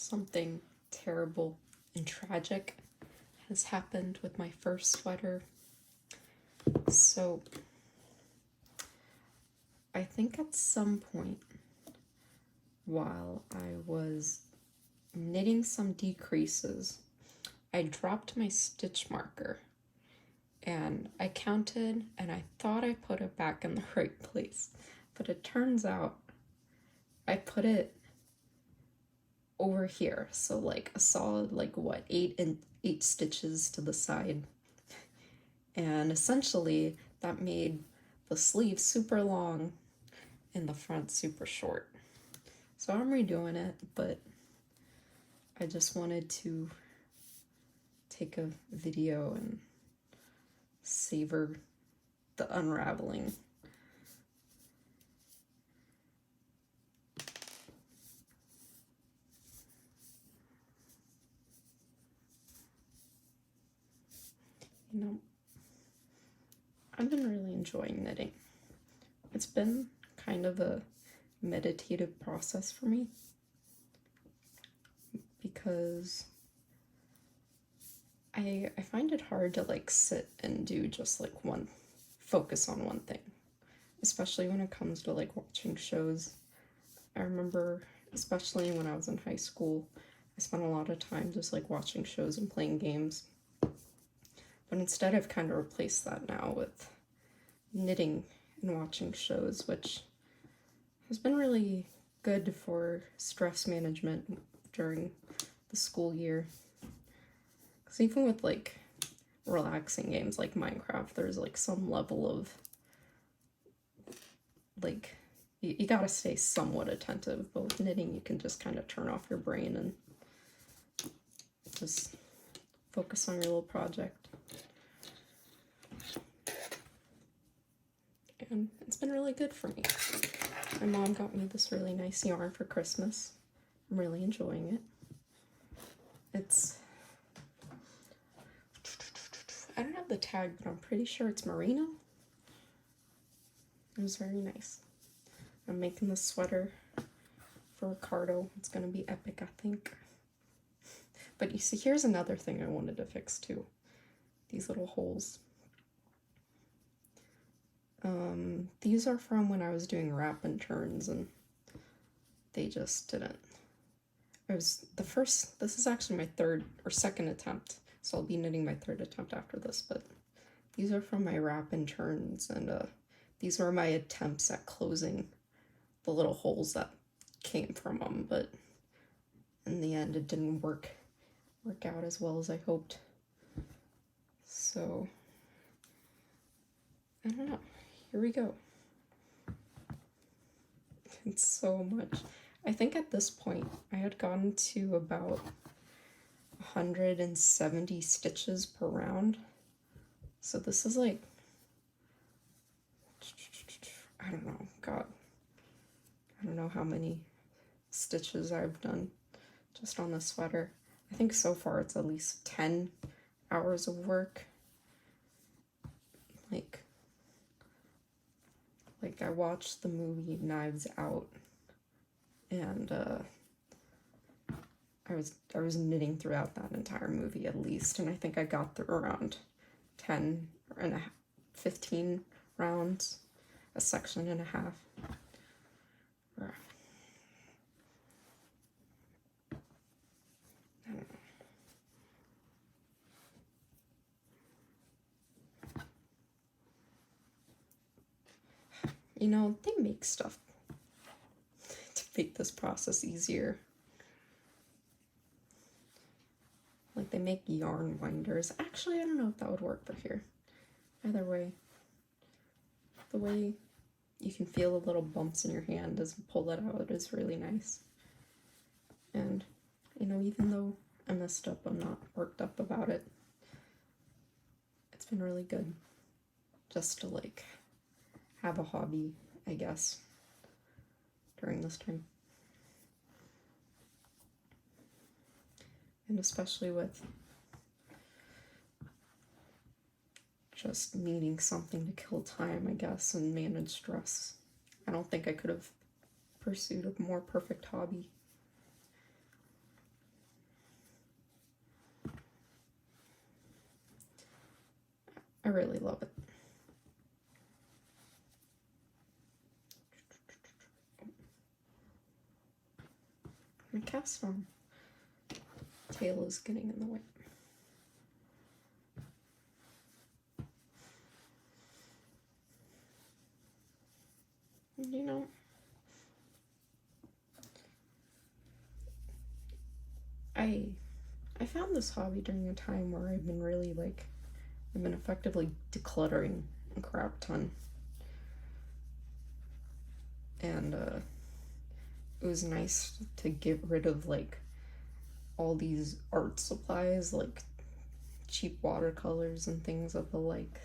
something terrible and tragic has happened with my first sweater. So I think at some point while I was knitting some decreases, I dropped my stitch marker, and I counted and I thought I put it back in the right place, but it turns out I put it over here, so like a solid eight stitches to the side, and essentially that made the sleeve super long and the front super short. So I'm redoing it, but I just wanted to take a video and savor the unraveling. You know, I've been really enjoying knitting. It's been kind of a meditative process for me because I find it hard to like sit and do just like focus on one thing, especially when it comes to like watching shows. I remember, especially when I was in high school, I spent a lot of time just like watching shows and playing games. But instead I've kind of replaced that now with knitting and watching shows, which has been really good for stress management during the school year. Because even with like relaxing games like Minecraft, there's like some level of like, you gotta stay somewhat attentive, but with knitting you can just kind of turn off your brain and just focus on your little project. And it's been really good for me. My mom got me this really nice yarn for Christmas. I'm really enjoying it. I don't have the tag, but I'm pretty sure it's merino. It was very nice. I'm making this sweater for Ricardo. It's gonna be epic, I think. But you see, here's another thing I wanted to fix too. These little holes. These are from when I was doing wrap and turns, and they just didn't. This is actually my third or second attempt, so I'll be knitting my third attempt after this, but these are from my wrap and turns, and these were my attempts at closing the little holes that came from them, but in the end it didn't work out as well as I hoped. So I don't know. Here we go. It's so much. I think at this point I had gotten to about 170 stitches per round. So this is like, I don't know, God. I don't know how many stitches I've done just on this sweater. I think so far it's at least 10 hours of work. Like I watched the movie Knives Out, and I was knitting throughout that entire movie at least, and I think I got through around 10 and 15 rounds, a section and a half. I don't know. You know, they make stuff to make this process easier. Like they make yarn winders. Actually, I don't know if that would work for here. Either way, the way you can feel the little bumps in your hand as you pull that out is really nice. And, you know, even though I messed up, I'm not worked up about it. It's been really good just to like have a hobby, I guess, during this time. And especially with just needing something to kill time, I guess, and manage stress. I don't think I could have pursued a more perfect hobby. I really love it. My cast on tail is getting in the way. You know, I found this hobby during a time where I've been really like, I've been effectively decluttering a crap ton. And it was nice to get rid of like all these art supplies, like cheap watercolors and things of the like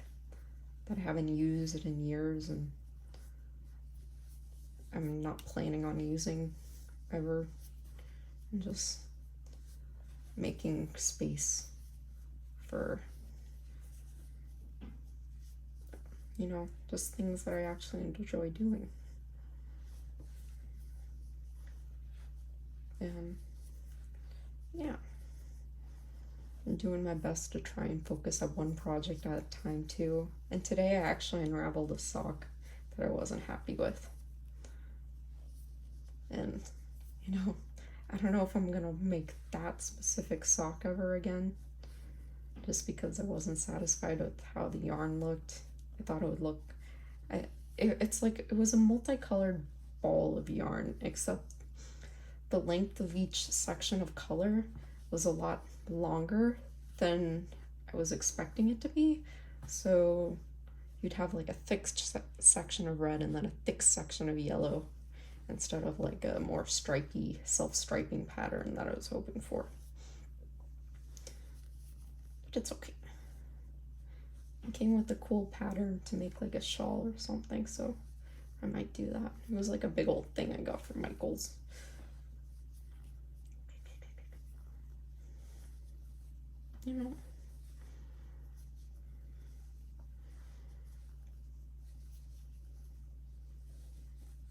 that I haven't used in years and I'm not planning on using ever, and just making space for, you know, just things that I actually enjoy doing. And yeah, I'm doing my best to try and focus on one project at a time too. And today I actually unraveled a sock that I wasn't happy with. And, you know, I don't know if I'm gonna make that specific sock ever again, just because I wasn't satisfied with how the yarn looked. I thought it would look, it's like, it was a multicolored ball of yarn, except the length of each section of color was a lot longer than I was expecting it to be. So you'd have like a thick section of red and then a thick section of yellow, instead of like a more stripy, self-striping pattern that I was hoping for. But it's okay. It came with a cool pattern to make like a shawl or something, so I might do that. It was like a big old thing I got from Michael's. You know,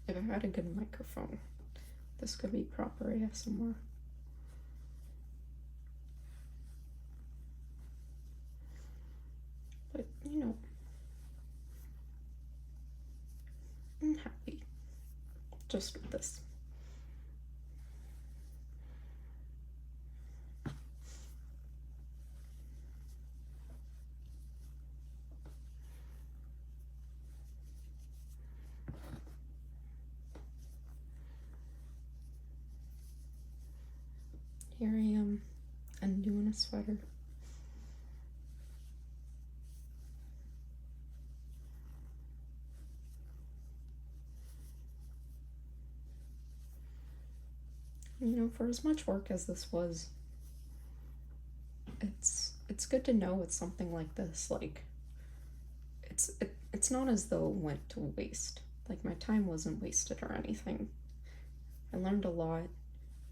if I had a good microphone, this could be proper ASMR. But, you know, I'm happy just with this. Here I am undoing a sweater. You know, for as much work as this was, it's good to know with something like this, like, it's not as though it went to waste. Like, my time wasn't wasted or anything. I learned a lot,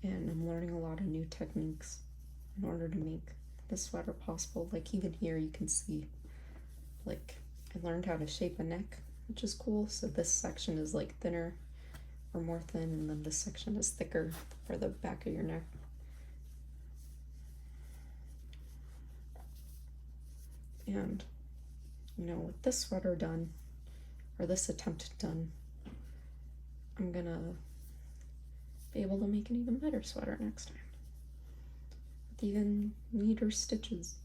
and I'm learning a lot of new techniques in order to make the sweater possible. Like, even here you can see, like, I learned how to shape a neck, which is cool. So this section is like thinner or more thin, and then this section is thicker for the back of your neck. And, you know, with this sweater done, or this attempt done, I'm gonna be able to make an even better sweater next time, with even neater stitches.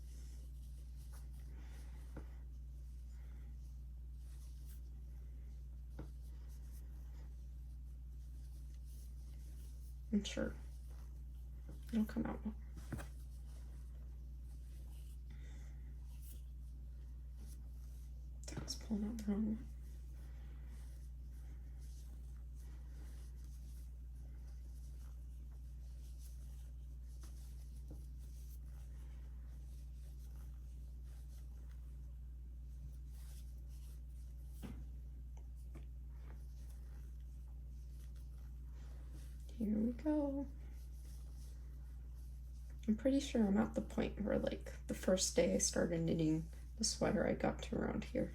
I'm sure it'll come out well. That was pulling out the wrong one. Here we go. I'm pretty sure I'm at the point where, like, the first day I started knitting the sweater, I got to around here.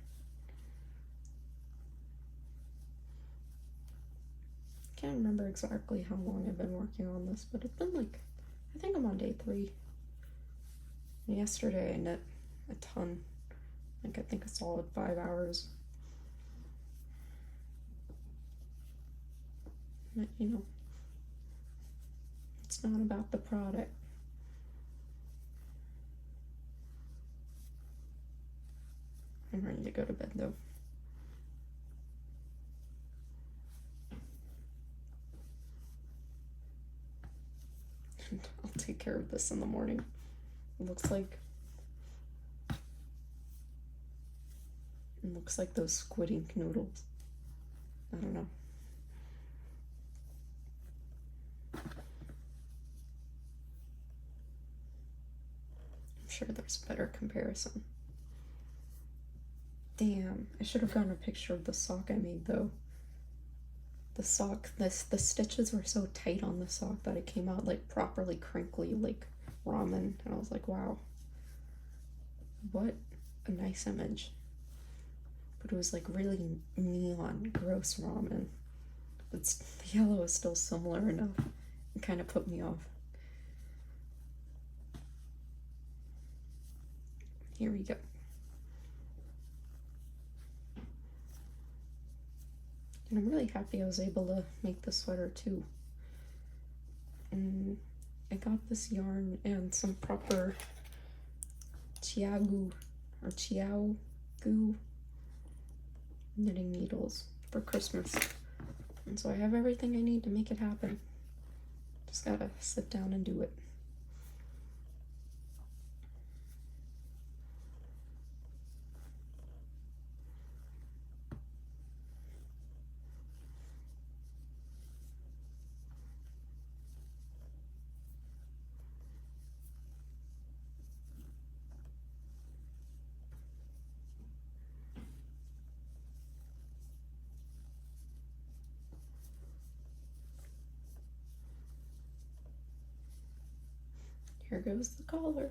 Can't remember exactly how long I've been working on this, but it's been like, I think I'm on day 3. Yesterday I knit a ton, Like, I think a solid 5 hours. But, you know, it's not about the product. I'm ready to go to bed though. I'll take care of this in the morning. It looks like those squid ink noodles. I don't know. I'm sure there's a better comparison. Damn, I should have gotten a picture of the sock I made though. The sock, the stitches were so tight on the sock that it came out like properly crinkly, like ramen, and I was like, wow, what a nice image. But it was like really neon, gross ramen. But the yellow is still similar enough. It kind of put me off. Here we go. And I'm really happy I was able to make the sweater too. And I got this yarn and some proper chiaogu knitting needles for Christmas. And so I have everything I need to make it happen. Just gotta sit down and do it. Here goes the collar.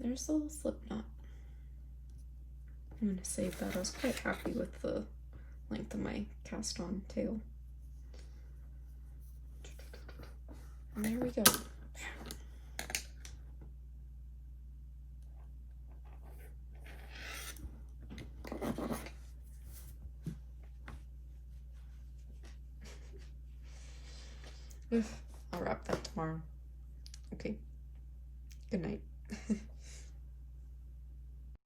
There's a little slip knot. I'm gonna save that. I was quite happy with the length of my cast on tail. And there we go. I'll wrap that tomorrow. Okay. Good night.